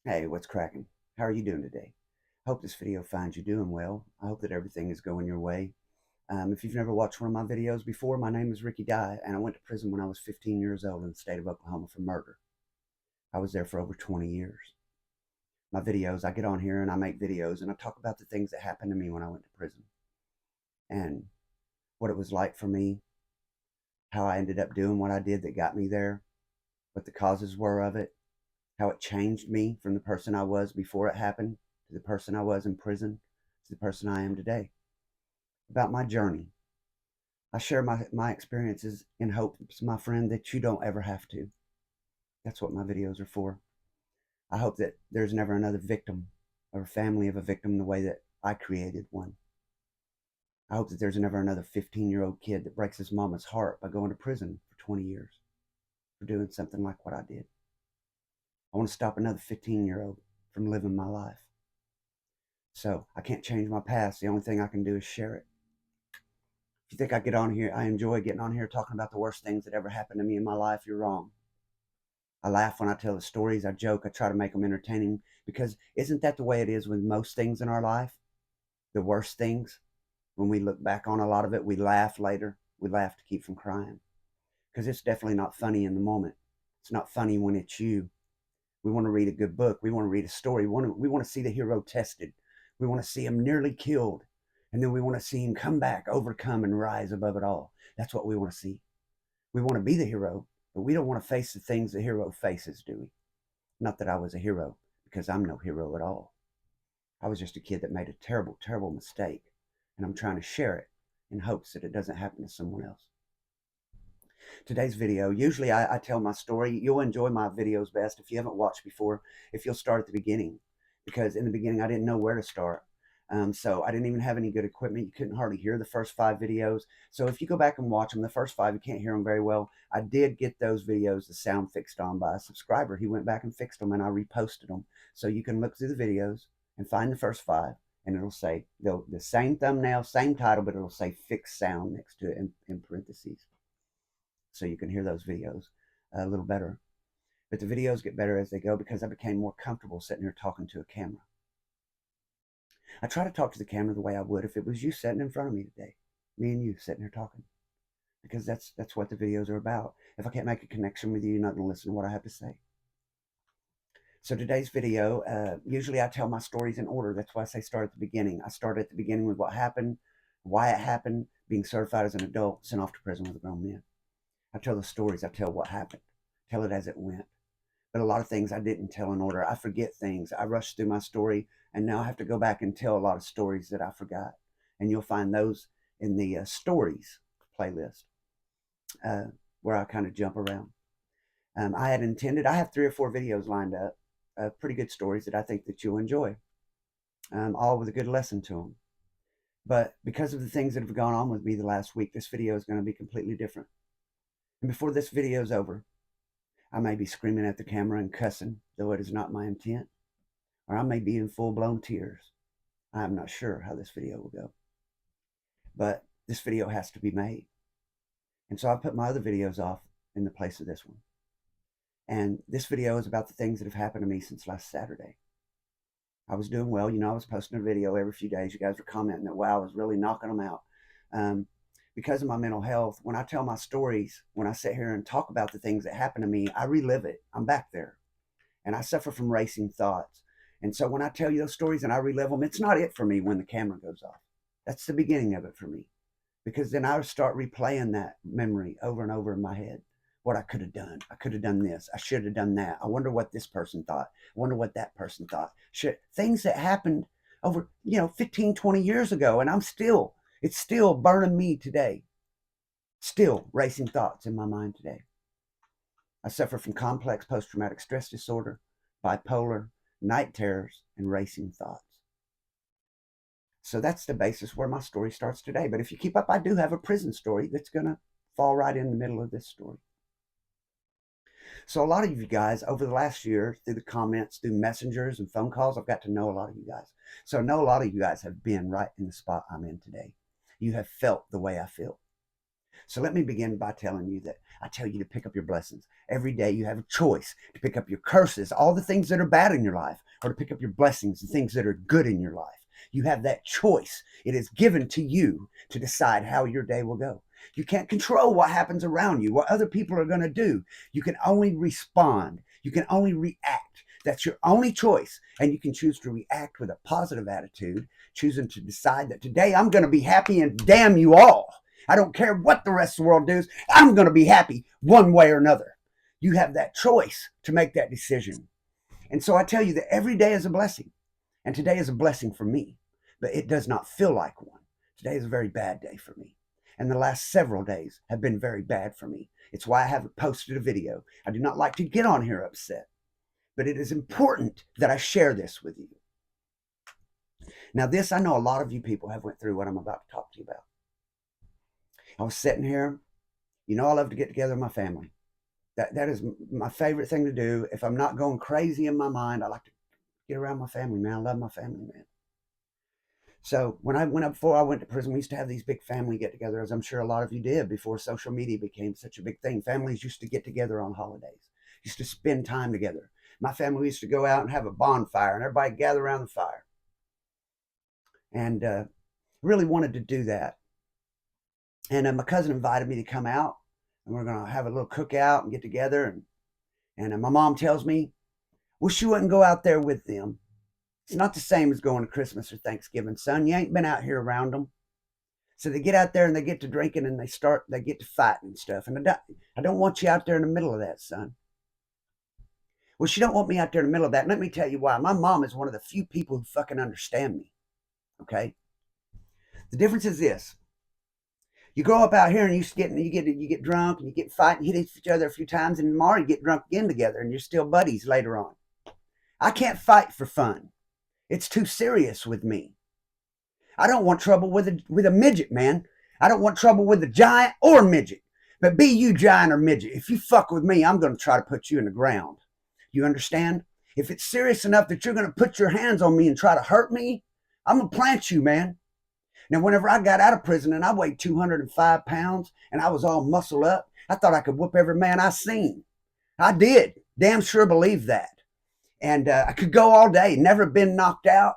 Hey, what's cracking? How are you doing today? I hope this video finds you doing well. I hope that everything is going your way. If you've never watched one of my videos before, my name is Ricky Dye, and I went to prison when I was 15 years old in the state of Oklahoma for murder. I was there for over 20 years. My videos, I get on here and I make videos and I talk about the things that happened to me when I went to prison and what it was like for me, how I ended up doing what I did that got me there, what the causes were of it, how it changed me from the person I was before it happened to the person I was in prison to the person I am today. About my journey. I share my experiences in hopes, my friend, that you don't ever have to. That's what my videos are for. I hope that there's never another victim or family of a victim the way that I created one. I hope that there's never another 15-year-old kid that breaks his mama's heart by going to prison for 20 years for doing something like what I did. I want to stop another 15-year-old from living my life. So I can't change my past. The only thing I can do is share it. If you think I get on here, I enjoy getting on here talking about the worst things that ever happened to me in my life, you're wrong. I laugh when I tell the stories. I joke. I try to make them entertaining because isn't that the way it is with most things in our life? The worst things, when we look back on a lot of it, we laugh later. We laugh to keep from crying because it's definitely not funny in the moment. It's not funny when it's you. We want to read a good book. We want to read a story. We want to see the hero tested. We want to see him nearly killed. And then we want to see him come back, overcome, and rise above it all. That's what we want to see. We want to be the hero, but we don't want to face the things the hero faces, do we? Not that I was a hero, because I'm no hero at all. I was just a kid that made a terrible, terrible mistake, and I'm trying to share it in hopes that it doesn't happen to someone else. Today's video, usually I tell my story. You'll enjoy my videos best if you haven't watched before, if you'll start at the beginning, because in the beginning I didn't know where to start. So I didn't even have any good equipment. You couldn't hardly hear the first 5 videos. So if you go back and watch them, the first 5, you can't hear them very well. I did get those videos, the sound fixed on by a subscriber. He went back and fixed them, and I reposted them. So you can look through the videos and find the first 5, and it'll say the same thumbnail, same title, but it'll say fixed sound next to it in parentheses, so you can hear those videos a little better. But the videos get better as they go because I became more comfortable sitting here talking to a camera. I try to talk to the camera the way I would if it was you sitting in front of me today, me and you sitting here talking, because that's what the videos are about. If I can't make a connection with you, you're not going to listen to what I have to say. So today's video, usually I tell my stories in order. That's why I say start at the beginning. I start at the beginning with what happened, why it happened, being certified as an adult, sent off to prison with a grown man. I tell the stories. I tell what happened, tell it as it went. But a lot of things I didn't tell in order. I forget things. I rush through my story, and now I have to go back and tell a lot of stories that I forgot. And you'll find those in the stories playlist, uh, where I kind of jump around. I had intended, I have 3 or 4 videos lined up, pretty good stories that I think that you'll enjoy, all with a good lesson to them. But because of the things that have gone on with me the last week, this video is going to be completely different. And before this video is over, I may be screaming at the camera and cussing, though it is not my intent, or I may be in full-blown tears. I am not sure how this video will go, but this video has to be made. And so I put my other videos off in the place of this one. And this video is about the things that have happened to me since last Saturday. I was doing well. I was posting a video every few days. You guys were commenting that, wow, I was really knocking them out. Because of my mental health, when I tell my stories, when I sit here and talk about the things that happened to me, I relive it. I'm back there. And I suffer from racing thoughts. And so when I tell you those stories and I relive them, it's not it for me when the camera goes off. That's the beginning of it for me. Because then I start replaying that memory over and over in my head. What I could have done. I could have done this. I should have done that. I wonder what this person thought. I wonder what that person thought. Things that happened over, 15, 20 years ago. And it's still burning me today. Still racing thoughts in my mind today. I suffer from complex post-traumatic stress disorder, bipolar, night terrors, and racing thoughts. So that's the basis where my story starts today. But if you keep up, I do have a prison story that's going to fall right in the middle of this story. So a lot of you guys over the last year, through the comments, through messengers and phone calls, I've got to know a lot of you guys. So I know a lot of you guys have been right in the spot I'm in today. You have felt the way I feel. So let me begin by telling you that I tell you to pick up your blessings. Every day you have a choice to pick up your curses, all the things that are bad in your life, or to pick up your blessings, the things that are good in your life. You have that choice. It is given to you to decide how your day will go. You can't control what happens around you, what other people are going to do. You can only respond. You can only react. That's your only choice. And you can choose to react with a positive attitude, choosing to decide that today I'm going to be happy and damn you all. I don't care what the rest of the world does. I'm going to be happy one way or another. You have that choice to make that decision. And so I tell you that every day is a blessing. And today is a blessing for me, but it does not feel like one. Today is a very bad day for me. And the last several days have been very bad for me. It's why I haven't posted a video. I do not like to get on here upset, but it is important that I share this with you. Now, this, I know a lot of you people have went through what I'm about to talk to you about. I was sitting here. You know, I love to get together with my family. That is my favorite thing to do. If I'm not going crazy in my mind, I like to get around my family, man. I love my family, man. So before I went to prison, we used to have these big family get-togethers, as I'm sure a lot of you did before social media became such a big thing. Families used to get together on holidays, used to spend time together. My family used to go out and have a bonfire, and everybody gather around the fire. And really wanted to do that. And my cousin invited me to come out, and we're going to have a little cookout and get together. And my mom tells me, well, she wouldn't go out there with them. It's not the same as going to Christmas or Thanksgiving, son. You ain't been out here around them. So they get out there and they get to drinking and they get to fighting and stuff. And I don't want you out there in the middle of that, son. Well, she don't want me out there in the middle of that. And let me tell you why. My mom is one of the few people who fucking understand me. Okay? The difference is this. You grow up out here and you get drunk and you get fighting, hit each other a few times, and tomorrow you get drunk again together and you're still buddies later on. I can't fight for fun. It's too serious with me. I don't want trouble with a midget, man. I don't want trouble with a giant or a midget. But be you giant or midget, if you fuck with me, I'm going to try to put you in the ground. You understand? If it's serious enough that you're going to put your hands on me and try to hurt me, I'm going to plant you, man. Now, whenever I got out of prison and I weighed 205 pounds and I was all muscled up, I thought I could whoop every man I seen. I did. Damn sure believe that. And I could go all day, never been knocked out,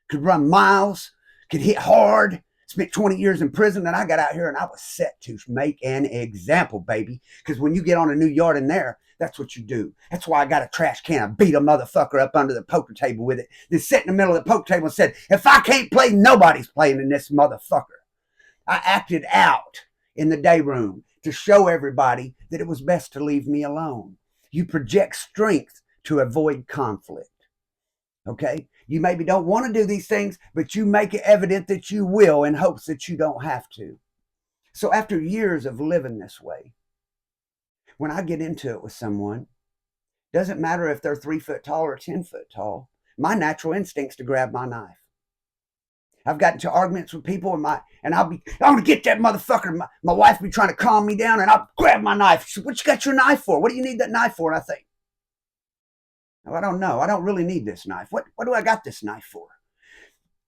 could run miles, could hit hard, spent 20 years in prison, and I got out here and I was set to make an example, baby. Because when you get on a new yard in there, that's what you do. That's why I got a trash can. I beat a motherfucker up under the poker table with it. Then sat in the middle of the poker table and said, if I can't play, nobody's playing in this motherfucker. I acted out in the day room to show everybody that it was best to leave me alone. You project strength to avoid conflict. Okay? You maybe don't want to do these things, but you make it evident that you will in hopes that you don't have to. So after years of living this way, when I get into it with someone, doesn't matter if they're 3 foot tall or 10 foot tall, my natural instinct's to grab my knife. I've gotten into arguments with people and I'm gonna get that motherfucker. My wife be trying to calm me down and I'll grab my knife. She said, what you got your knife for? What do you need that knife for? And I think, I don't know. I don't really need this knife. What do I got this knife for?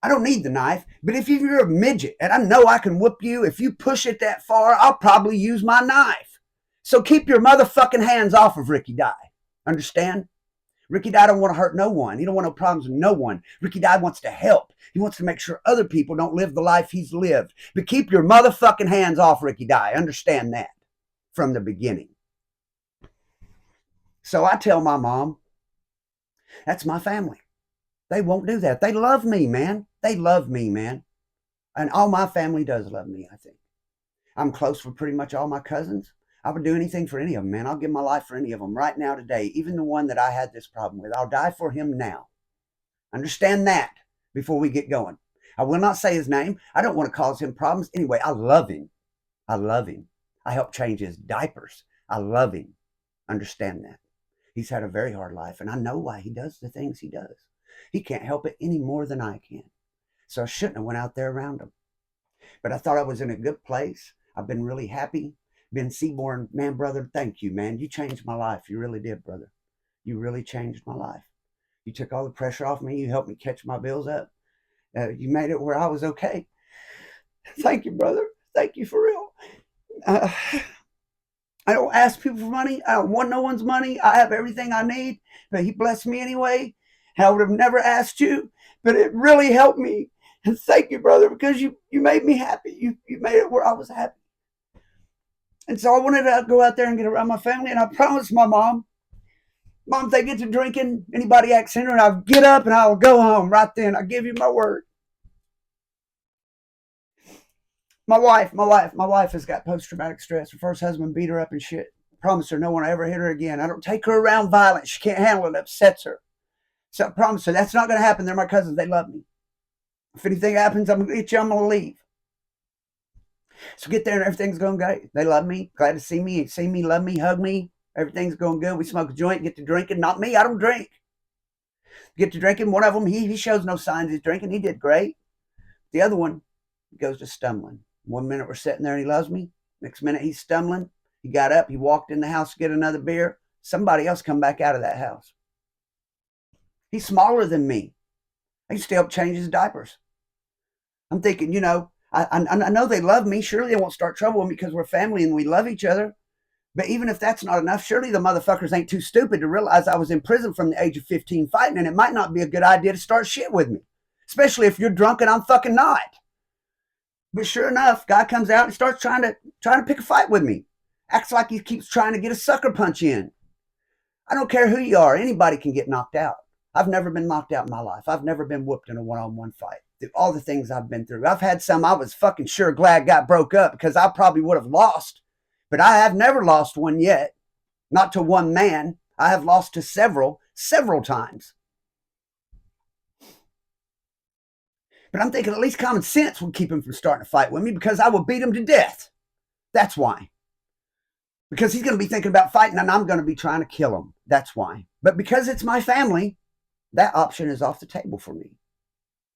I don't need the knife. But if you're a midget and I know I can whoop you, if you push it that far, I'll probably use my knife. So keep your motherfucking hands off of Ricky Dye. Understand? Ricky Dye don't want to hurt no one. He don't want no problems with no one. Ricky Dye wants to help. He wants to make sure other people don't live the life he's lived. But keep your motherfucking hands off Ricky Dye. Understand that from the beginning. So I tell my mom, that's my family. They won't do that. They love me, man. They love me, man. And all my family does love me, I think. I'm close with pretty much all my cousins. I would do anything for any of them, man. I'll give my life for any of them right now today. Even the one that I had this problem with. I'll die for him now. Understand that before we get going. I will not say his name. I don't want to cause him problems. Anyway, I love him. I love him. I helped change his diapers. I love him. Understand that. He's had a very hard life, and I know why he does the things he does. He can't help it any more than I can. So I shouldn't have went out there around him. But I thought I was in a good place. I've been really happy. Ben Seaborn, man, brother, thank you, man. You changed my life. You really did, brother. You really changed my life. You took all the pressure off me. You helped me catch my bills up. You made it where I was okay. Thank you, brother. Thank you for real. Uh, I don't ask people for money. I don't want no one's money. I have everything I need, but he blessed me anyway. I would have never asked you, but it really helped me. And thank you, brother, because you made me happy. You made it where I was happy. And so I wanted to go out there and get around my family. And I promised my mom, if they get to drinking, anybody acts in her, and I'll get up and I'll go home right then. I give you my word. My wife has got post-traumatic stress. Her first husband beat her up and shit. I promise her no one will ever hit her again. I don't take her around violence. She can't handle it. It upsets her. So I promise her that's not going to happen. They're my cousins. They love me. If anything happens, I'm going to get you. I'm going to leave. So get there and everything's going great. They love me. Glad to see me, love me, hug me. Everything's going good. We smoke a joint, get to drinking. Not me. I don't drink. Get to drinking. One of them, he shows no signs he's drinking. He did great. The other one goes to stumbling. 1 minute we're sitting there and he loves me. Next minute he's stumbling. He got up. He walked in the house to get another beer. Somebody else come back out of that house. He's smaller than me. I used to help change his diapers. I'm thinking, I know they love me. Surely they won't start trouble with me because we're family and we love each other. But even if that's not enough, surely the motherfuckers ain't too stupid to realize I was in prison from the age of 15 fighting, and it might not be a good idea to start shit with me, especially if you're drunk and I'm fucking not. But sure enough, guy comes out and starts trying to pick a fight with me. Acts like he keeps trying to get a sucker punch in. I don't care who you are. Anybody can get knocked out. I've never been knocked out in my life. I've never been whooped in a one-on-one fight. Through all the things I've been through. I've had some I was fucking sure glad got broke up because I probably would have lost. But I have never lost one yet. Not to one man. I have lost to several times. But I'm thinking at least common sense would keep him from starting a fight with me because I will beat him to death. That's why. Because he's going to be thinking about fighting and I'm going to be trying to kill him. That's why. But because it's my family, that option is off the table for me.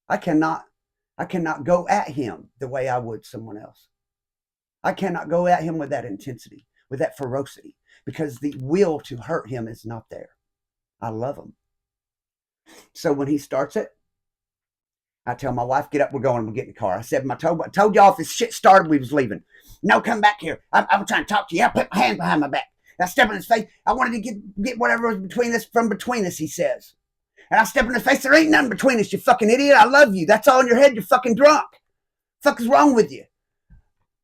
I cannot go at him the way I would someone else. I cannot go at him with that intensity, with that ferocity, because the will to hurt him is not there. I love him. So when he starts it, I tell my wife, get up, we're going, we'll get in the car. I said, I told y'all if this shit started, we was leaving. No, come back here. I'm trying to talk to you. I put my hand behind my back. I step in his face. I wanted to get whatever was between us, he says. And I step in his face. There ain't nothing between us, you fucking idiot. I love you. That's all in your head. You're fucking drunk. The fuck is wrong with you?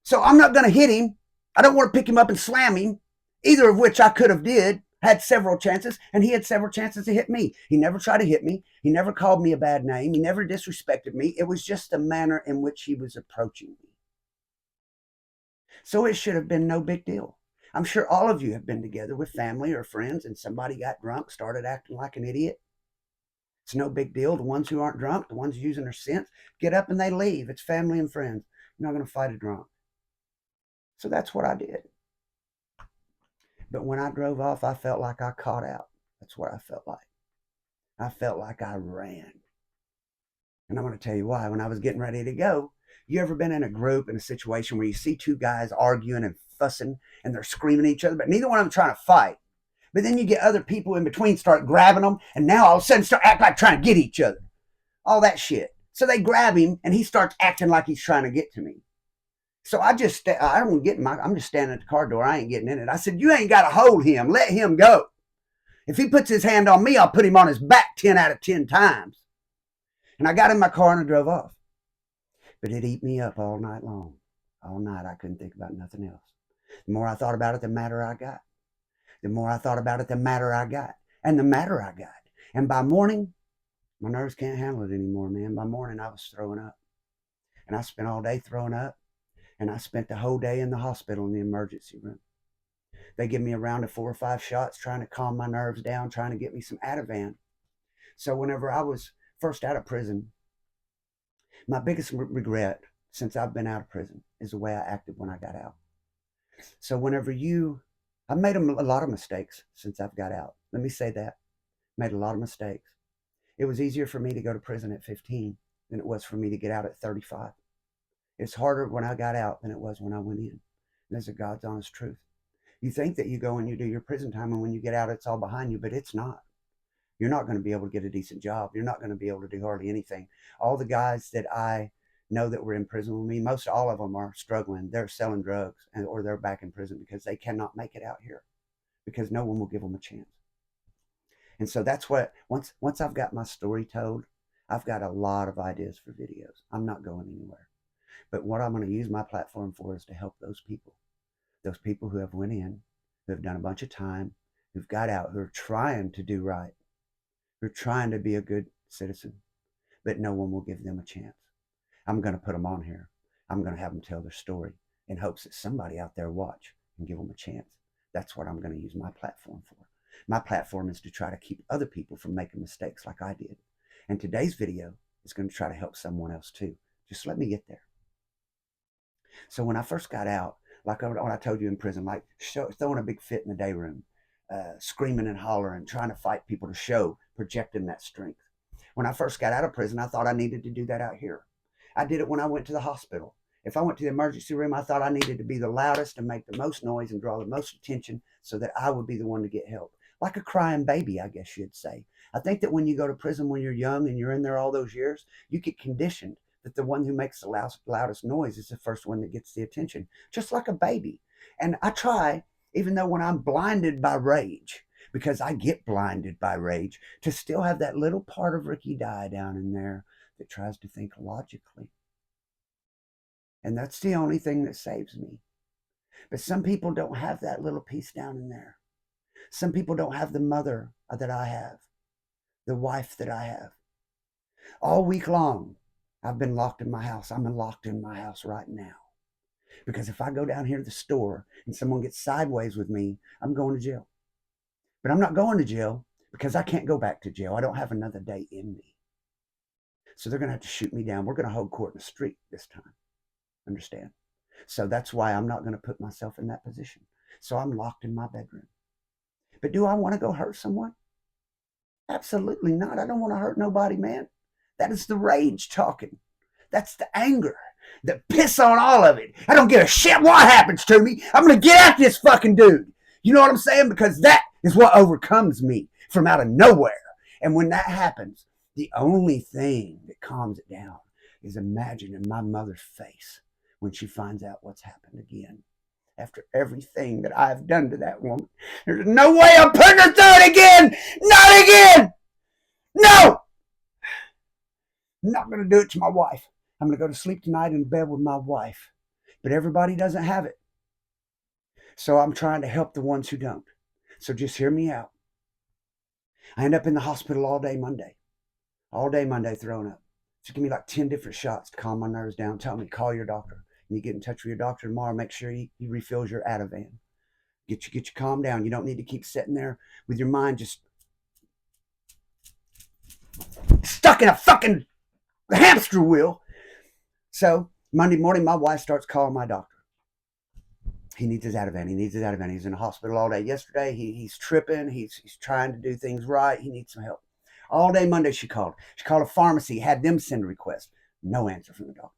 So I'm not going to hit him. I don't want to pick him up and slam him, either of which I could have did. Had several chances, and he had several chances to hit me. He never tried to hit me. He never called me a bad name. He never disrespected me. It was just the manner in which he was approaching me. So it should have been no big deal. I'm sure all of you have been together with family or friends and somebody got drunk, started acting like an idiot. It's no big deal. The ones who aren't drunk, the ones using their sense, get up and they leave. It's family and friends. You're not going to fight a drunk. So that's what I did. But when I drove off, I felt like I caught out. That's what I felt like. I felt like I ran. And I'm going to tell you why. When I was getting ready to go, you ever been in a group, in a situation where you see two guys arguing and fussing and they're screaming at each other, but neither one of them trying to fight. But then you get other people in between start grabbing them, and now all of a sudden start acting like trying to get each other. All that shit. So they grab him, and he starts acting like he's trying to get to me. So I don't get I'm just standing at the car door. I ain't getting in it. I said, you ain't got to hold him. Let him go. If he puts his hand on me, I'll put him on his back 10 out of 10 times. And I got in my car and I drove off. But it ate me up all night long. All night I couldn't think about nothing else. The more I thought about it, the madder I got. The more I thought about it, the madder I got. And the madder I got. And by morning, my nerves can't handle it anymore, man. By morning, I was throwing up. And I spent all day throwing up. And I spent the whole day in the hospital in the emergency room. They give me a round of 4 or 5 shots trying to calm my nerves down, trying to get me some Ativan. So whenever I was first out of prison, my biggest regret since I've been out of prison is the way I acted when I got out. So I've made a lot of mistakes since I've got out. Let me say that. Made a lot of mistakes. It was easier for me to go to prison at 15 than it was for me to get out at 35. It's harder when I got out than it was when I went in. And that's a God's honest truth. You think that you go and you do your prison time, and when you get out, it's all behind you, but it's not. You're not going to be able to get a decent job. You're not going to be able to do hardly anything. All the guys that I know that were in prison with me, most all of them are struggling. They're selling drugs or they're back in prison because they cannot make it out here because no one will give them a chance. And so that's what, once I've got my story told, I've got a lot of ideas for videos. I'm not going anywhere. But what I'm going to use my platform for is to help those people who have went in, who have done a bunch of time, who've got out, who are trying to do right, who are trying to be a good citizen, but no one will give them a chance. I'm going to put them on here. I'm going to have them tell their story in hopes that somebody out there watch and give them a chance. That's what I'm going to use my platform for. My platform is to try to keep other people from making mistakes like I did. And today's video is going to try to help someone else too. Just let me get there. So when I first got out, like when I told you in prison, like throwing a big fit in the day room, screaming and hollering, trying to fight people to show, projecting that strength. When I first got out of prison, I thought I needed to do that out here. I did it when I went to the hospital. If I went to the emergency room, I thought I needed to be the loudest and make the most noise and draw the most attention so that I would be the one to get help. Like a crying baby, I guess you'd say. I think that when you go to prison when you're young and you're in there all those years, you get conditioned that the one who makes the loudest noise is the first one that gets the attention, just like a baby. And I try, even though when I'm blinded by rage, because I get blinded by rage, to still have that little part of Ricky Dye down in there that tries to think logically. And that's the only thing that saves me. But some people don't have that little piece down in there. Some people don't have the mother that I have, the wife that I have. All week long, I've been locked in my house. I'm locked in my house right now. Because if I go down here to the store and someone gets sideways with me, I'm going to jail. But I'm not going to jail because I can't go back to jail. I don't have another day in me. So they're going to have to shoot me down. We're going to hold court in the street this time. Understand? So that's why I'm not going to put myself in that position. So I'm locked in my bedroom. But do I want to go hurt someone? Absolutely not. I don't want to hurt nobody, man. That is the rage talking. That's the anger. The piss on all of it. I don't give a shit what happens to me. I'm going to get at this fucking dude. You know what I'm saying? Because that is what overcomes me from out of nowhere. And when that happens, the only thing that calms it down is imagining my mother's face when she finds out what's happened again. After everything that I've done to that woman, there's no way I'm putting her through it again. Not again. No. I'm not going to do it to my wife. I'm going to go to sleep tonight in bed with my wife. But everybody doesn't have it. So I'm trying to help the ones who don't. So just hear me out. I end up in the hospital all day Monday. All day Monday throwing up. So give me like 10 different shots to calm my nerves down. Tell me, call your doctor. And you get in touch with your doctor tomorrow. Make sure he refills your Ativan. Get you calm down. You don't need to keep sitting there with your mind just stuck in a fucking hamster wheel. So Monday morning, my wife starts calling my doctor. He needs his Ativan. He needs his Ativan. He's in the hospital all day yesterday. He's tripping. He's trying to do things right. He needs some help. All day Monday, she called. She called a pharmacy, had them send a request. No answer from the doctor.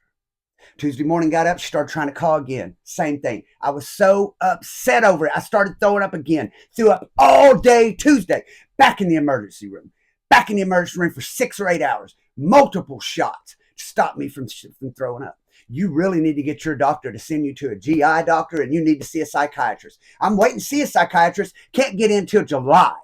Tuesday morning, got up. She started trying to call again. Same thing. I was so upset over it. I started throwing up again. Threw up all day Tuesday. Back in the emergency room. Back in the emergency room for 6 or 8 hours. Multiple shots to stop me from throwing up. You really need to get your doctor to send you to a GI doctor, and you need to see a psychiatrist. I'm waiting to see a psychiatrist. Can't get in till July.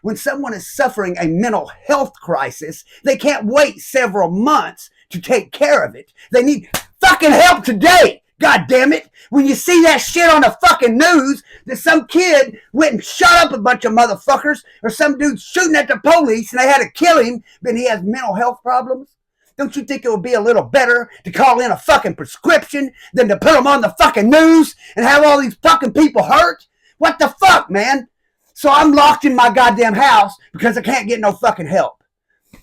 When someone is suffering a mental health crisis, they can't wait several months to take care of it. They need fucking help today. God damn it. When you see that shit on the fucking news that some kid went and shot up a bunch of motherfuckers, or some dude shooting at the police and they had to kill him, but he has mental health problems, don't you think it would be a little better to call in a fucking prescription than to put them on the fucking news and have all these fucking people hurt? What the fuck, man? So I'm locked in my goddamn house because I can't get no fucking help.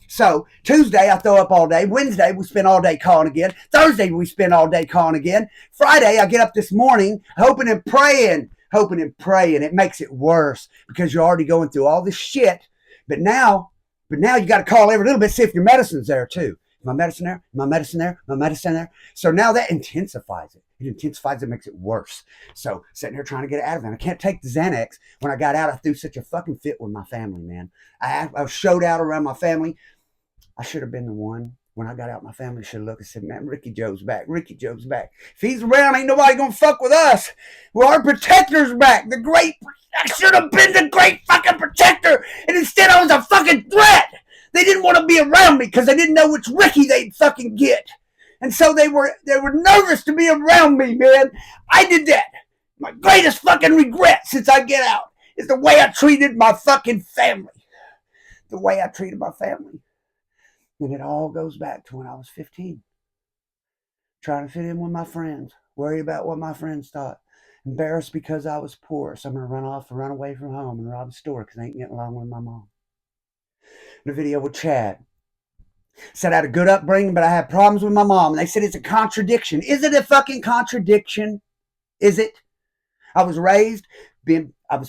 So Tuesday, I throw up all day. Wednesday, we spend all day calling again. Thursday, we spend all day calling again. Friday, I get up this morning hoping and praying. It makes it worse because you're already going through all this shit. But now you got to call every little bit, see if your medicine's there too. My medicine there, my medicine there, my medicine there. So now that intensifies it. It intensifies it, makes it worse. So sitting here trying to get it out of it. I can't take the Xanax. When I got out, I threw such a fucking fit with my family, man. I showed out around my family. I should have been the one When I got out, my family should look and said, man, Ricky Joe's back. Ricky Joe's back. If he's around, ain't nobody gonna fuck with us. Well, our protector's back. I should have been the great fucking protector. And instead I was a fucking threat. They didn't want to be around me because they didn't know which Ricky they'd fucking get. And so they were nervous to be around me, man. I did that. My greatest fucking regret since I get out is the way I treated my fucking family. The way I treated my family. And it all goes back to when I was 15. Trying to fit in with my friends. Worry about what my friends thought. Embarrassed because I was poor. So I'm going to run off and run away from home and rob a store because I ain't getting along with my mom. In a video with Chad. Said I had a good upbringing, but I had problems with my mom. And they said it's a contradiction. Is it a fucking contradiction? Is it? I was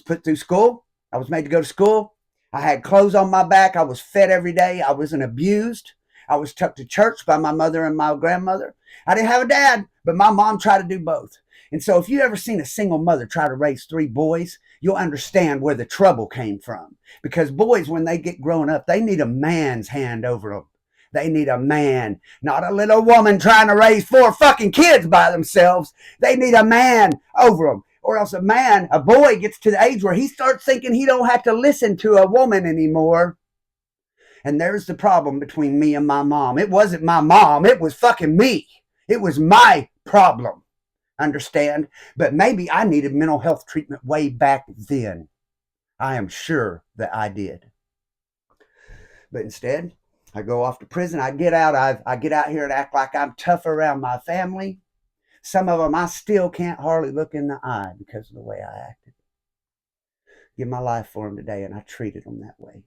put through school. I was made to go to school. I had clothes on my back. I was fed every day. I wasn't abused. I was tucked to church by my mother and my grandmother. I didn't have a dad, but my mom tried to do both. And so if you ever seen a single mother try to raise 3 boys, you'll understand where the trouble came from. Because boys, when they get grown up, they need a man's hand over them. They need a man, not a little woman trying to raise 4 fucking kids by themselves. They need a man over them. Or else a boy gets to the age where he starts thinking he don't have to listen to a woman anymore. And there's the problem between me and my mom. It wasn't my mom. It was fucking me. It was my problem. Understand? But maybe I needed mental health treatment way back then. I am sure that I did. But instead, I go off to prison. I get out. I get out here and act like I'm tough around my family. Some of them I still can't hardly look in the eye because of the way I acted. Give my life for them today, and I treated them that way.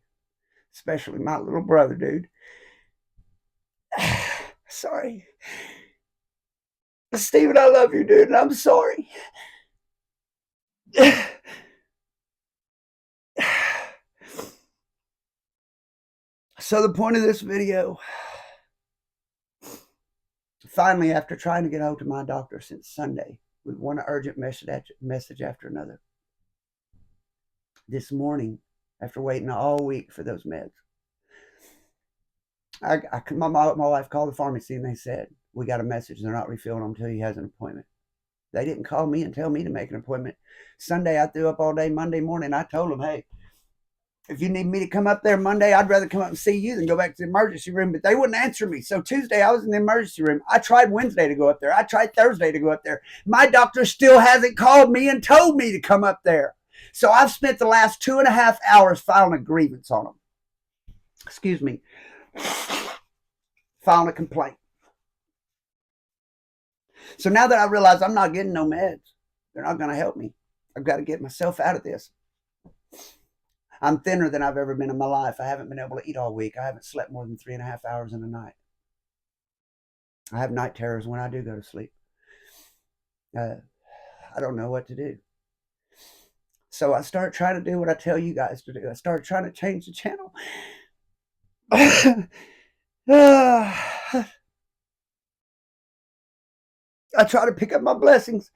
Especially my little brother, dude. Sorry. Steven, I love you, dude, and I'm sorry. So the point of this video, finally, after trying to get hold of my doctor since Sunday with one urgent message after another, this morning, after waiting all week for those meds, my wife called the pharmacy and they said, we got a message. They're not refilling them until he has an appointment. They didn't call me and tell me to make an appointment. Sunday, I threw up all day. Monday morning, I told them, hey, if you need me to come up there Monday, I'd rather come up and see you than go back to the emergency room. But they wouldn't answer me. So Tuesday, I was in the emergency room. I tried Wednesday to go up there. I tried Thursday to go up there. My doctor still hasn't called me and told me to come up there. So I've spent the last 2.5 hours filing a grievance on them. Excuse me. Filing a complaint. So now that I realize I'm not getting no meds, they're not going to help me. I've got to get myself out of this. I'm thinner than I've ever been in my life. I haven't been able to eat all week. I haven't slept more than 3.5 hours in a night. I have night terrors when I do go to sleep. I don't know what to do. So I start trying to do what I tell you guys to do. I started trying to change the channel. I try to pick up my blessings.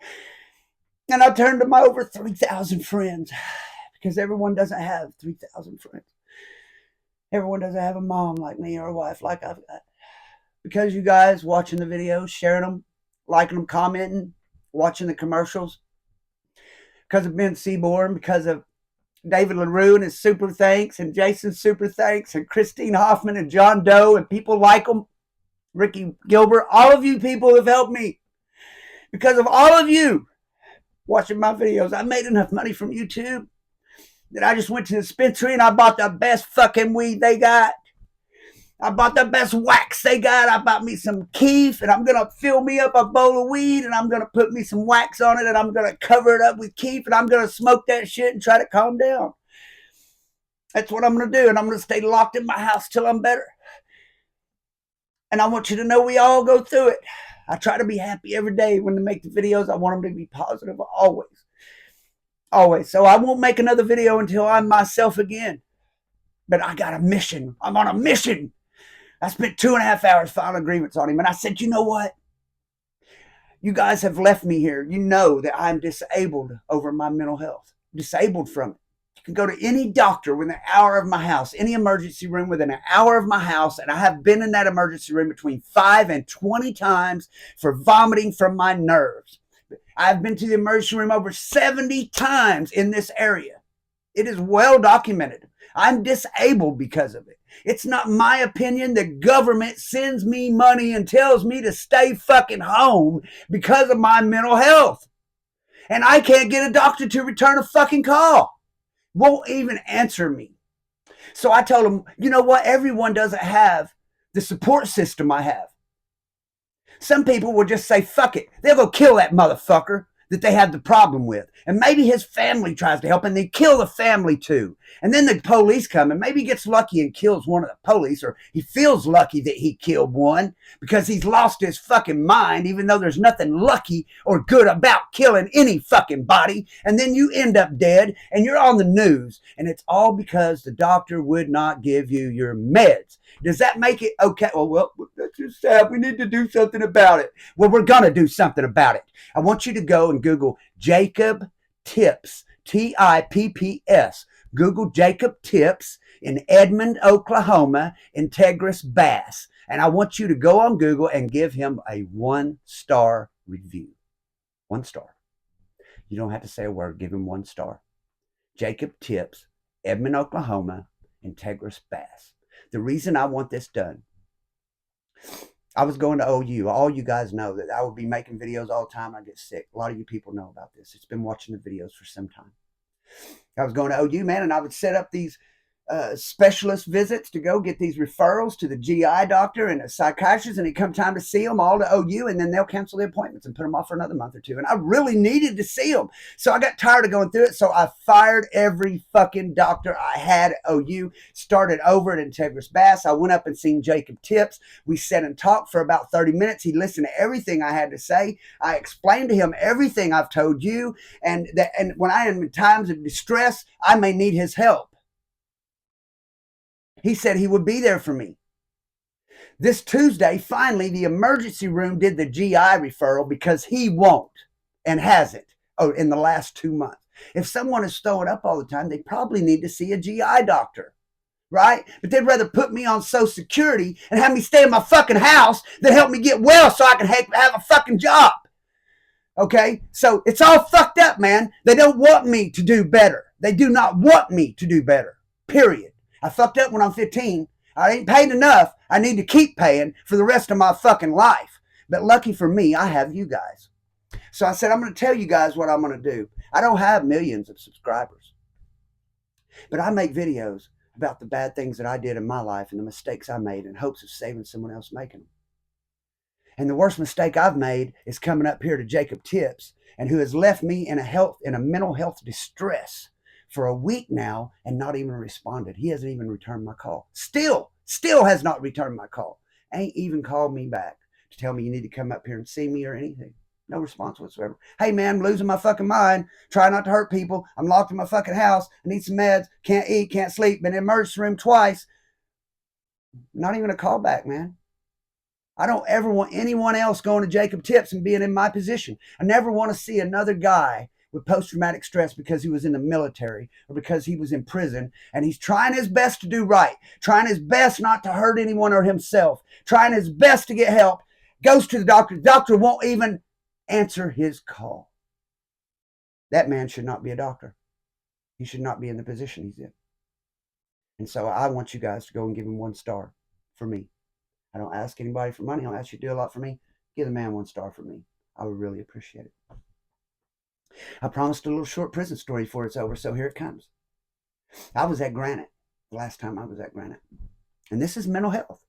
And I turn to my over 3,000 friends. Because everyone doesn't have 3,000 friends. Everyone doesn't have a mom like me or a wife like I've got. Because you guys watching the videos, sharing them, liking them, commenting, watching the commercials. Because of Ben Seaborn, because of David LaRue and his super thanks, and Jason's super thanks, and Christine Hoffman and John Doe, and people like them, Ricky Gilbert, all of you people have helped me. Because of all of you watching my videos, I made enough money from YouTube that I just went to the dispensary and I bought the best fucking weed they got. I bought the best wax they got. I bought me some keef, and I'm going to fill me up a bowl of weed, and I'm going to put me some wax on it, and I'm going to cover it up with keef, and I'm going to smoke that shit and try to calm down. That's what I'm going to do, and I'm going to stay locked in my house till I'm better. And I want you to know we all go through it. I try to be happy every day when I make the videos. I want them to be positive always. Always. So I won't make another video until I'm myself again. But I got a mission. I'm on a mission. I spent 2.5 hours filing agreements on him. And I said, you know what? You guys have left me here. You know that I'm disabled over my mental health. Disabled from it. You can go to any doctor within an hour of my house, any emergency room within an hour of my house, and I have been in that emergency room between 5 and 20 times for vomiting from my nerves. I've been to the emergency room over 70 times in this area. It is well documented. I'm disabled because of it. It's not my opinion. The government sends me money and tells me to stay fucking home because of my mental health. And I can't get a doctor to return a fucking call. Won't even answer me. So I told him, you know what? Everyone doesn't have the support system I have. Some people will just say, fuck it. They'll go kill that motherfucker that they have the problem with. And maybe his family tries to help and they kill the family too. And then the police come and maybe he gets lucky and kills one of the police, or he feels lucky that he killed one because he's lost his fucking mind, even though there's nothing lucky or good about killing any fucking body. And then you end up dead and you're on the news. And it's all because the doctor would not give you your meds. Does that make it okay? Well, that's just sad. We need to do something about it. Well, we're going to do something about it. I want you to go and Google Jacob Tips, T-I-P-P-S. Google Jacob Tips in Edmond, Oklahoma, Integris Bass. And I want you to go on Google and give him a 1-star review. 1 star. You don't have to say a word. Give him 1 star. Jacob Tips, Edmond, Oklahoma, Integris Bass. The reason I want this done, I was going to OU. All you guys know that I would be making videos all the time. I get sick. A lot of you people know about this. It's been watching the videos for some time. I was going to OU, man, and I would set up these specialist visits to go get these referrals to the GI doctor and a psychiatrist, and it come time to see them all to OU, and then they'll cancel the appointments and put them off for another month or two. And I really needed to see them. So I got tired of going through it. So I fired every fucking doctor I had at OU, started over at Integris Bass. I went up and seen Jacob Tips. We sat and talked for about 30 minutes. He listened to everything I had to say. I explained to him everything I've told you. And when I am in times of distress, I may need his help. He said he would be there for me. This Tuesday, finally, the emergency room did the GI referral because he won't and hasn't in the last 2 months. If someone is throwing up all the time, they probably need to see a GI doctor, right? But they'd rather put me on Social Security and have me stay in my fucking house than help me get well so I can have a fucking job. Okay? So it's all fucked up, man. They don't want me to do better. They do not want me to do better, period. I fucked up when I'm 15. I ain't paid enough. I need to keep paying for the rest of my fucking life. But lucky for me, I have you guys. So I said, I'm going to tell you guys what I'm going to do. I don't have millions of subscribers. But I make videos about the bad things that I did in my life and the mistakes I made in hopes of saving someone else making them. And the worst mistake I've made is coming up here to Jacob Tips, and who has left me in a mental health distress for a week now and not even responded. He hasn't even returned my call. Still has not returned my call. Ain't even called me back to tell me you need to come up here and see me or anything. No response whatsoever. Hey man, I'm losing my fucking mind. Try not to hurt people. I'm locked in my fucking house. I need some meds. Can't eat, can't sleep. Been in the emergency room twice. Not even a call back, man. I don't ever want anyone else going to Jacob Tips and being in my position. I never want to see another guy with post-traumatic stress because he was in the military or because he was in prison, and he's trying his best to do right, trying his best not to hurt anyone or himself, trying his best to get help, goes to the doctor won't even answer his call. That man should not be a doctor. He should not be in the position he's in. And so I want you guys to go and give him 1 star for me. I don't ask anybody for money. I don't ask you to do a lot for me. Give the man 1 star for me. I would really appreciate it. I promised a little short prison story before it's over, so here it comes. I was at Granite the last time I was at Granite. And this is mental health.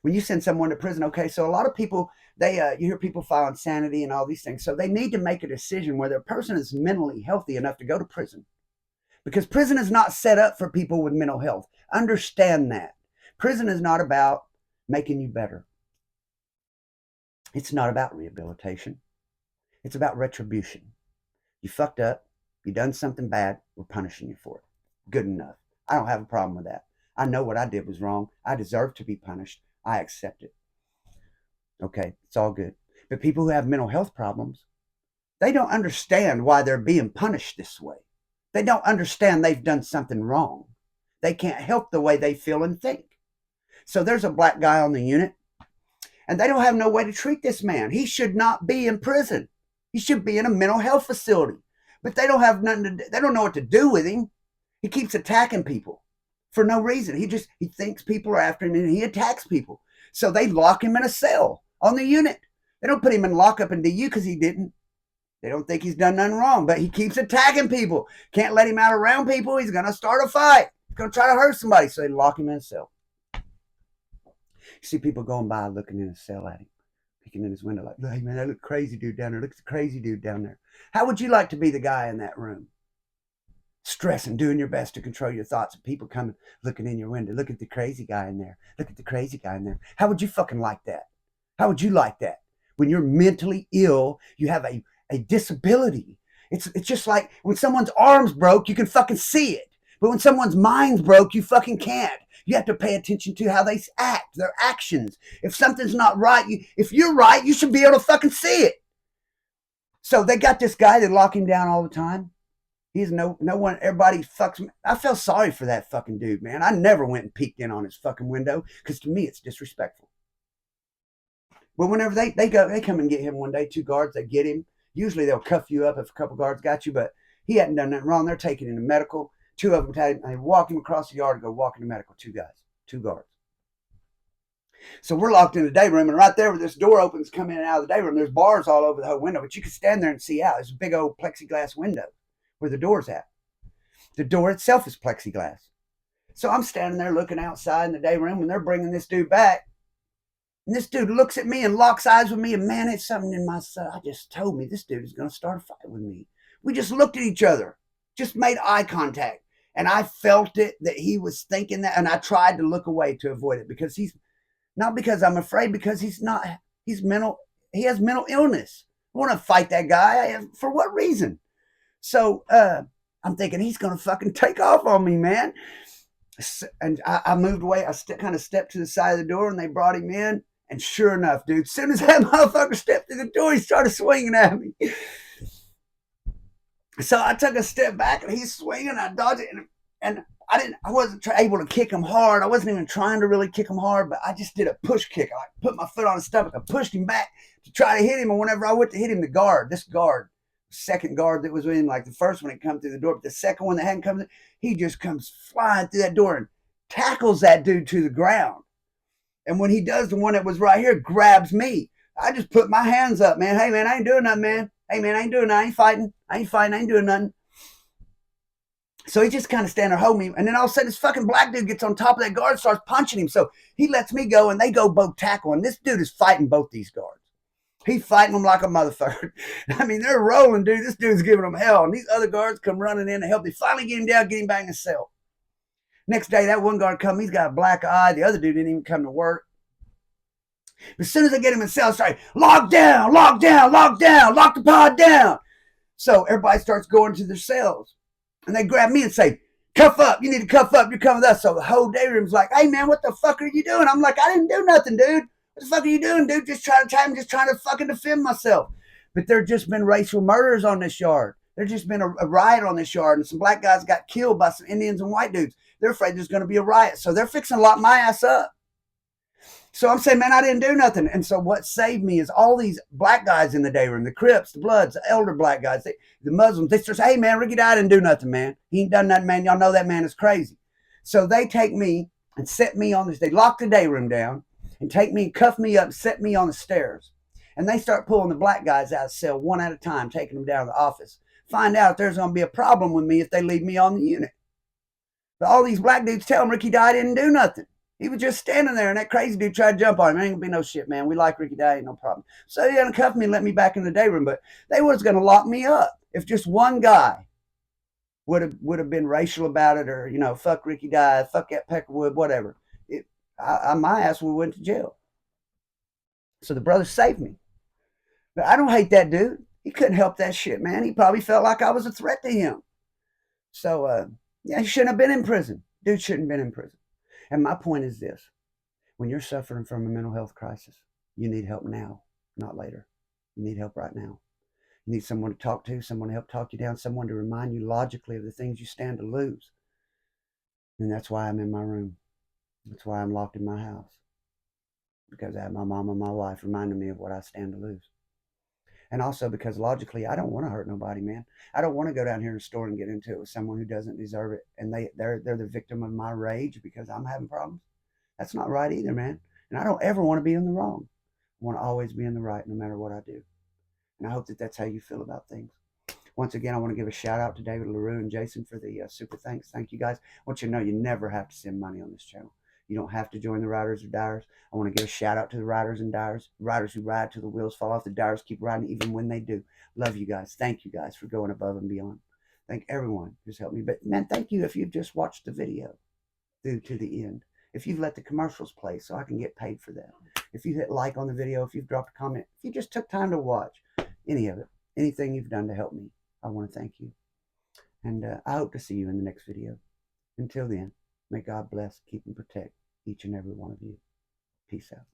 When you send someone to prison, okay, so a lot of people, you hear people file insanity and all these things. So they need to make a decision whether a person is mentally healthy enough to go to prison. Because prison is not set up for people with mental health. Understand that. Prison is not about making you better. It's not about rehabilitation. It's about retribution. You fucked up. You done something bad. We're punishing you for it. Good enough. I don't have a problem with that. I know what I did was wrong. I deserve to be punished. I accept it. Okay, it's all good. But people who have mental health problems, they don't understand why they're being punished this way. They don't understand they've done something wrong. They can't help the way they feel and think. So there's a black guy on the unit, and they don't have no way to treat this man. He should not be in prison. He should be in a mental health facility. But they don't have nothing to do. They don't know what to do with him. He keeps attacking people for no reason. He thinks people are after him, and he attacks people. So they lock him in a cell on the unit. They don't put him in lockup in DU because he didn't. They don't think he's done nothing wrong, but he keeps attacking people. Can't let him out around people. He's going to start a fight. He's going to try to hurt somebody. So they lock him in a cell. You see people going by looking in a cell at him, peeking in his window like, hey, man, that look crazy dude down there. Look at the crazy dude down there. How would you like to be the guy in that room? Stressing, doing your best to control your thoughts, and people coming, looking in your window. Look at the crazy guy in there. Look at the crazy guy in there. How would you fucking like that? How would you like that? When you're mentally ill, you have a disability. It's just like when someone's arm's broke, you can fucking see it. But when someone's mind's broke, you fucking can't. You have to pay attention to how they act, their actions. If something's not right, if you're right, you should be able to fucking see it. So they got this guy, they lock him down all the time. He's no one, everybody fucks me. I felt sorry for that fucking dude, man. I never went and peeked in on his fucking window because to me it's disrespectful. But whenever they come and get him one day, 2 guards, they get him. Usually they'll cuff you up if a couple guards got you, but he hadn't done nothing wrong. They're taking him to medical. 2 of them they walk him across the yard to go walk into medical. 2 guys, 2 guards. So we're locked in the day room, and right there where this door opens, come in and out of the day room, there's bars all over the whole window, but you can stand there and see out. There's a big old plexiglass window where the door's at. The door itself is plexiglass. So I'm standing there looking outside in the day room, and they're bringing this dude back. And this dude looks at me and locks eyes with me, and man, it's something in my soul. I just told me this dude is going to start a fight with me. We just looked at each other, just made eye contact. And I felt it that he was thinking that, and I tried to look away to avoid it because he's not because I'm afraid, because he has mental illness. I want to fight that guy. For what reason? So I'm thinking he's going to fucking take off on me, man. And I moved away. I kind of stepped to the side of the door, and they brought him in. And sure enough, dude, as soon as that motherfucker stepped through the door, he started swinging at me. So I took a step back, and he's swinging. I dodged it, and I wasn't able to kick him hard. I wasn't even trying to really kick him hard, but I just did a push kick. I put my foot on his stomach. I pushed him back to try to hit him. And whenever I went to hit him, this second guard that was in, like the first one had come through the door, but the second one that hadn't come in, he just comes flying through that door and tackles that dude to the ground. And when he does, the one that was right here grabs me. I just put my hands up, man. Hey, man, I ain't doing nothing, man. Hey, man, I ain't doing nothing. I ain't fighting. I ain't doing nothing. So he just kind of standing there holding me. And then all of a sudden, this fucking black dude gets on top of that guard and starts punching him. So he lets me go, and they go both tackle. And this dude is fighting both these guards. He's fighting them like a motherfucker. I mean, they're rolling, dude. This dude's giving them hell. And these other guards come running in to help. They finally get him down, get him back in the cell. Next day, that one guard come. He's got a black eye. The other dude didn't even come to work. As soon as I get him in the cell, I start, lock down, lock down, lock down, lock the pod down. So everybody starts going to their cells. And they grab me and say, cuff up. You need to cuff up. You're coming with us. So the whole day room's like, hey, man, what the fuck are you doing? I'm like, I didn't do nothing, dude. What the fuck are you doing, dude? Just trying to fucking defend myself. But there just been racial murders on this yard. There's just been a riot on this yard, and some black guys got killed by some Indians and white dudes. They're afraid there's going to be a riot. So they're fixing to lock my ass up. So I'm saying, man, I didn't do nothing. And so what saved me is all these black guys in the day room, the Crips, the Bloods, the elder black guys, the Muslims. They start saying, hey, man, Ricky Dye didn't do nothing, man. He ain't done nothing, man. Y'all know that man is crazy. So they take me and set me on this. They lock the day room down and take me and cuff me up and set me on the stairs. And they start pulling the black guys out of the cell one at a time, taking them down to the office. Find out if there's going to be a problem with me if they leave me on the unit. But all these black dudes tell them Ricky Dye didn't do nothing. He was just standing there, and that crazy dude tried to jump on him. Ain't gonna be no shit, man. We like Ricky Dye, ain't no problem. So they're gonna cuff me and let me back in the day room, but they was gonna lock me up if just one guy would have been racial about it, or fuck Ricky Dye, fuck that Peckerwood, whatever. My ass would have went to jail. So the brother saved me, but I don't hate that dude. He couldn't help that shit, man. He probably felt like I was a threat to him. So he shouldn't have been in prison. Dude shouldn't have been in prison. And my point is this. When you're suffering from a mental health crisis, you need help now, not later. You need help right now. You need someone to talk to, someone to help talk you down, someone to remind you logically of the things you stand to lose. And that's why I'm in my room. That's why I'm locked in my house. Because I have my mom and my wife reminding me of what I stand to lose. And also because logically, I don't want to hurt nobody, man. I don't want to go down here in the store and get into it with someone who doesn't deserve it, and they're the victim of my rage because I'm having problems. That's not right either, man. And I don't ever want to be in the wrong. I want to always be in the right, no matter what I do. And I hope that that's how you feel about things. Once again, I want to give a shout out to David LaRue and Jason for the super thanks. Thank you guys. I want you to know you never have to send money on this channel. You don't have to join the riders or dyers. I want to give a shout out to the riders and dyers, riders who ride till the wheels fall off. The dyers keep riding even when they do. Love you guys. Thank you guys for going above and beyond. Thank everyone who's helped me. But man, thank you if you've just watched the video through to the end. If you've let the commercials play so I can get paid for that. If you hit like on the video, if you've dropped a comment, if you just took time to watch any of it, anything you've done to help me, I want to thank you. And I hope to see you in the next video. Until then, may God bless, keep, and protect each and every one of you. Peace out.